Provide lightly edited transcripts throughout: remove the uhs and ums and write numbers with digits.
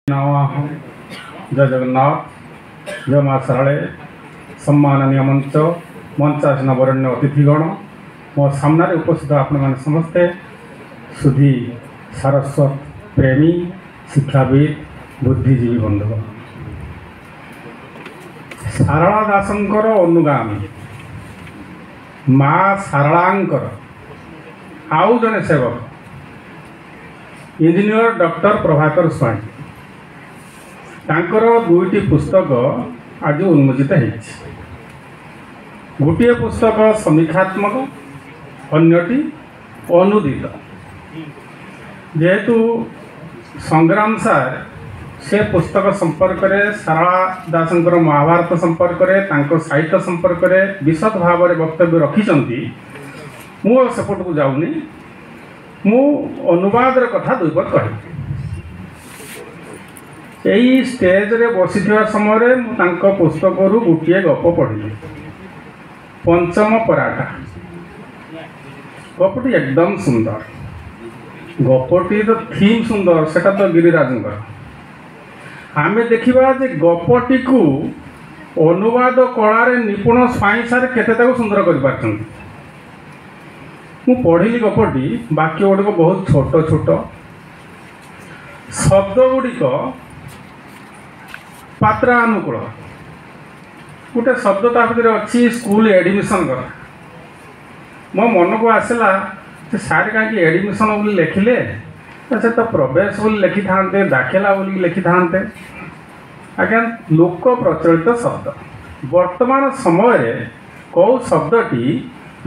नमः। जय जगन्नाथ। जय माँ शारदे। सम्माननीय मंचासीन वरण्य अतिथिगण मो सामने उपस्थित आपण मैंने समस्ते सुधी सारस्वत प्रेमी शिक्षाविद बुद्धिजीवी बंधुगण सारला दासंकर अनुगामी माँ सारलांकर आउ जने सेवक इंजीनियर डॉक्टर प्रभाकर स्वाई तांकर दुईटी पुस्तक आज उन्मोचित होती। गोटे पुस्तक समीक्षात्मक अन्यटी अनुदित। जेहेतु संग्राम सार से पुस्तक संपर्क में सारला दासंकर महाभारत संपर्क में साहित्य संपर्क में विशद भाव में वक्तव्य रखिंट मु सेपट को जाऊनी मु अनुवाद कथा दुई पद कह यही स्टेज रे बसी समय मुझे पुस्तक गोटे गप पढ़ी पंचम पराठा गपटी एकदम सुंदर गपटी तो थीम सुंदर सेटा तो गिरिराज आम देखा जे गपटी को अनुवाद कलार निपुण स्वाई सारे केते सुंदर कर पढ़ी गपटी बाक्य गुड़िक बहुत छोट छोट शब्द गुड़िक पात्रा अनुकूल गोटे शब्द ताभितर अच्छी स्कूल एडमिशन कर मो मन को आसला सारे कहीं एडमिशन बोली लिखिले से तो प्रवेश बोली लिखि था दाखिला बोली लिखि था आज्ञा लोक प्रचलित शब्द वर्तमान समय कौ शब्दटी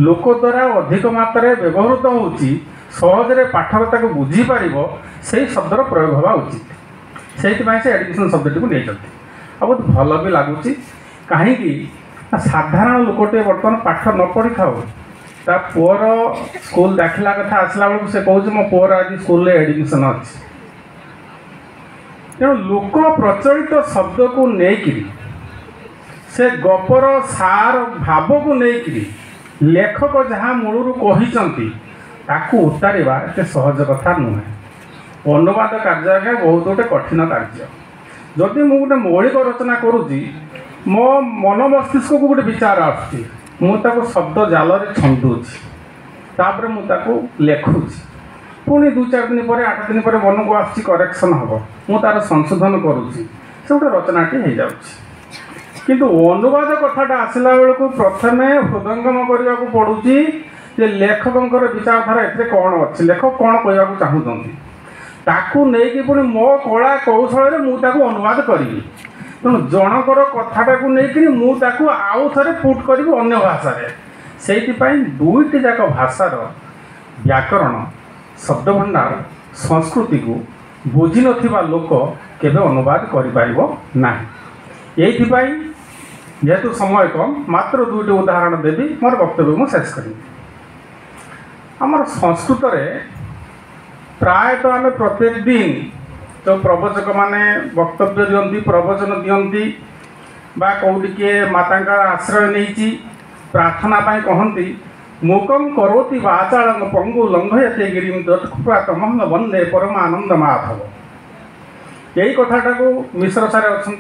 लोक द्वारा अधिक मात्रा व्यवहृत होची सहजरे पाठकता को बुझीपर से शब्दर प्रयोग हवा उचित से एडमिशन शब्दटी को नहीं बहुत भल भी लगुच कहीं साधारण लोकटे बर्तमान पाठ न पढ़ी था ता पुअर स्कूल दाखिला कथा आसला बेलू से कहूँ मो पुअर आज स्कूल एडमिशन अच्छी तेणु लोक प्रचलित शब्द को लेकिन से गपर सार भाव को लेकिन लेखक जहाँ मूलरू कहते ताकू उतारिबा एते सहज कथा नुहे। अनुवाद कार्य बहुत गोटे कठिन कार्य जदि मु गोटे मौलिक रचना करुँची मो मन मस्तिष्क को गोटे विचार आसुची मुझे शब्द जाल छंदुची तापर मुझे लेखुची पुणी 2-4 दिन पर 8 दिन पर मन को आसी करेक्शन हम मु तार संशोधन करुँची से गोटे रचनाटी हो जाऊँगी किंतु अनुवाद कथाटा आसला बेलू प्रथमे हृदयंगम करने को पड़ुची जे लेखकर विचारधारा एते कौन अच्छी लेखक कौन कहना चाहूँगी ताकू नहीं पुणी मो कला कौशल मुझे अनुवाद करी तेणु जनकर कथाटा को लेकिन मुझे आउ थे पुट करी अन्य भाषा से दुईटी जाक भाषार व्याकरण शब्द भंडार संस्कृति को बुझी नथिबा लोक केबे अनुवाद करिपारिब नाही। एइथिपाई जेहेतु समय कम मात्र दुईटी उदाहरण देवी मोर वक्तव्य मुझे शेष करी। आमर संस्कृत प्रायतः आम प्रत्येक दिन जो प्रवचक माने वक्तव्य दियंती प्रवचन दियंती बा कौटी किए माता आश्रय नहीं प्रार्थना पाई कहती मूकम करोति वाचालं पंगु लंघयते गिरिम तत्कृपातमं वंदे परमानंद माधव। यही कथाटा को मिश्र सारे अच्छा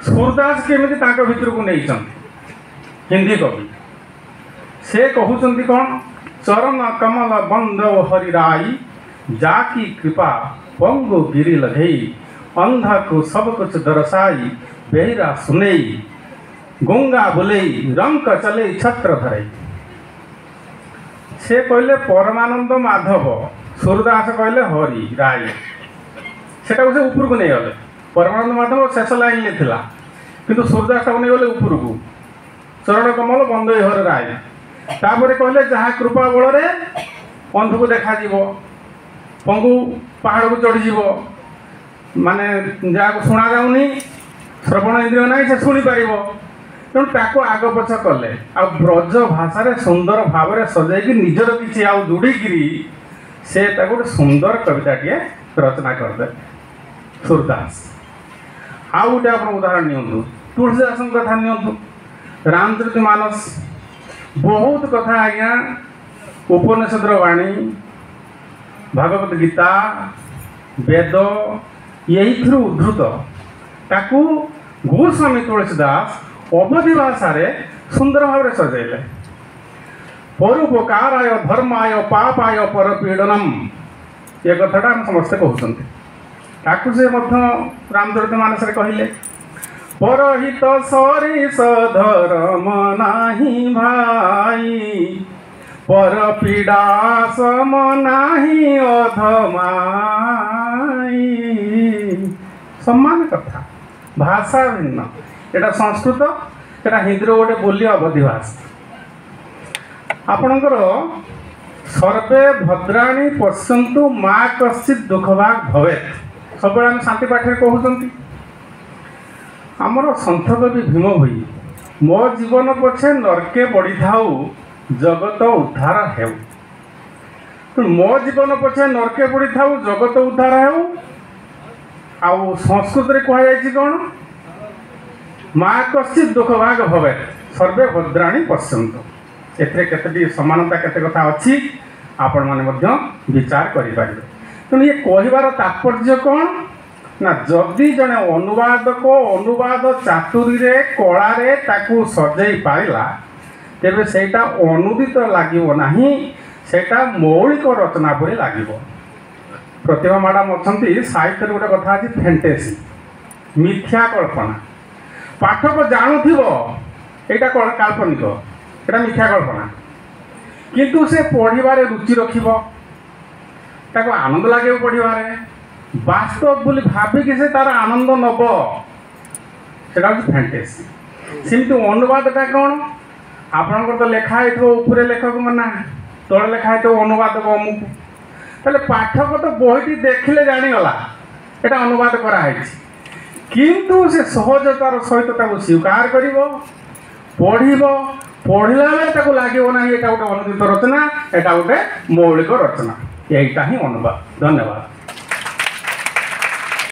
सूरदास केमिति तांका भितर को नहीं हिंदी कवि से कहते कौन चरण कमल बंदव हरिराई जाकी कृपा पंगु गिरी लघई अंधा को सब कुछ दरसाई बेहरा सुनई गंगा बुलई रंक चले छत्र धरई। से कहले परमानंद माधव सूरदास कहले हरि राय से ऊपर को नहीं गले परमानंद माधव शेष लाइन में थिला किंतु सूरदास नहीं गले ऊपर को चरण कमल बंदई हर राय तापर कहले जहाँ कृपा बल अंध को देखा पंगु पहाड़ को चढ़ीज माने जहाँ शुणा जाऊनी श्रवण इंद्रिय ना से शुणी पार तेणु ताको आग पछ कले आ ब्रज भाषा सुंदर भाव में सजाई निजर किसी आउ जोड़िकी से गोटे सुंदर कविताटे रचना करदे सूरदास। आउ गोटे आप उदाहरण नियंतु तुलसीदास कथा नियंतु रामचरितमानस बहुत कथा आज्ञा उपनिषद वाणी भागवत गीता वेद ଏଇଥିରୁ ଉଦ୍ଧୃତ ତାକୁ ଗୋସ୍ୱାମୀ ତୁଳସୀ ଦାସ ଅବଧି ଭାଷାରେ ସୁନ୍ଦର ଭାବରେ ସଜାଇଲେ। ପରୋପକାରାୟ ଧର୍ମାୟ ପାପାୟ ପରପୀଡ଼ନମ୍, ଏ କଥାଟା ଆମେ ସମସ୍ତେ କହୁଛନ୍ତି। ତାକୁ ସେ ମଧ୍ୟ ରାମଚରିତମାନସରେ କହିଲେ, ପରହିତ ସରିଷ ଧର୍ମ ନାହିଁ ଭାଇ, ପରପୀଡ଼ା ସମ ନାହିଁ ଅଧମାଇ। ସମାନ କଥା, ଭାଷା ଭିନ୍ନ। ଏଟା ସଂସ୍କୃତ, ଏଟା ହିନ୍ଦୀର ଗୋଟେ ବୋଲି ଅବଧି ଭାଷା। ଆପଣଙ୍କର ସର୍ବେ ଭଦ୍ରାଣୀ ପଶ୍ୟନ୍ତୁ ମା କଶ୍ଚିତ୍ ଦୁଃଖଭାଗ ଭବେତ୍, ସବୁବେଳେ ଆମେ ଶାନ୍ତି ପାଠରେ କହୁଛନ୍ତି। ଆମର ସନ୍ଥ କବି ଭୀମ ଭୋଇ, ମୋ ଜୀବନ ପଛେ ନର୍କେ ପଡ଼ିଥାଉ ଜଗତ ଉଦ୍ଧାର ହେଉ। ମୋ ଜୀବନ ପଛେ ନର୍କେ ପଡ଼ିଥାଉ ଜଗତ ଉଦ୍ଧାର ହେଉ। ଆଉ ସଂସ୍କୃତରେ କୁହାଯାଇଛି କ'ଣ? ମା କଶ୍ଚିତ୍ ଦୁଃଖଭାଗ ଭବେତ୍ ସର୍ବେ ଭଦ୍ରାଣୀ ପଶ୍ୟନ୍ତୁ। ଏଥିରେ କେତେଟି ସମାନତା, କେତେ କଥା ଅଛି ଆପଣମାନେ ମଧ୍ୟ ବିଚାର କରିପାରିବେ। ତେଣୁ ଏ କହିବାର ତାତ୍ପର୍ଯ୍ୟ କ'ଣ ନା, ଯଦି ଜଣେ ଅନୁବାଦକ ଅନୁବାଦ ଚାତୁରୀରେ କଳାରେ ତାକୁ ସଜେଇ ପାରିଲା, ତେବେ ସେଇଟା ଅନୁଦିତ ଲାଗିବ ନାହିଁ, ସେଇଟା ମୌଳିକ ରଚନା ପରି ଲାଗିବ। ପ୍ରତିଭା ମ୍ୟାଡ଼ାମ୍ ଅଛନ୍ତି, ସାହିତ୍ୟରେ ଗୋଟେ କଥା ଅଛି ଫେଣ୍ଟେସି, ମିଥ୍ୟା କଳ୍ପନା। ପାଠକ ଜାଣୁଥିବ ଏଇଟା କାଳ୍ପନିକ, ଏଇଟା ମିଥ୍ୟା କଳ୍ପନା, କିନ୍ତୁ ସେ ପଢ଼ିବାରେ ରୁଚି ରଖିବ, ତାକୁ ଆନନ୍ଦ ଲାଗିବ ପଢ଼ିବାରେ, ବାସ୍ତବ ବୋଲି ଭାବିକି ସେ ତାର ଆନନ୍ଦ ନେବ, ସେଟା ହେଉଛି ଫ୍ୟାଣ୍ଟେସି। ସେମିତି ଅନୁବାଦଟା କ'ଣ? ଆପଣଙ୍କର ତ ଲେଖା ହେଇଥିବ ଉପରେ ଲେଖକଙ୍କ ନାଁ, ତଳେ ଲେଖା ହେଇଥିବ ଅନୁବାଦକ ଅମୁକ, ତାହେଲେ ପାଠକ ତ ବହିଟି ଦେଖିଲେ ଜାଣିଗଲା ଏଟା ଅନୁବାଦ କରାହେଇଛି, କିନ୍ତୁ ସେ ସହଜତାର ସହିତ ତାକୁ ସ୍ୱୀକାର କରିବ, ପଢ଼ିବ। ପଢ଼ିଲା ବେଳେ ତାକୁ ଲାଗିବ ନାହିଁ ଏଟା ଗୋଟେ ଅନୁଦିତ ରଚନା, ଏଟା ଗୋଟେ ମୌଳିକ ରଚନା। এইটা ହିଁ অনুবাদ। ধন্যবাদ।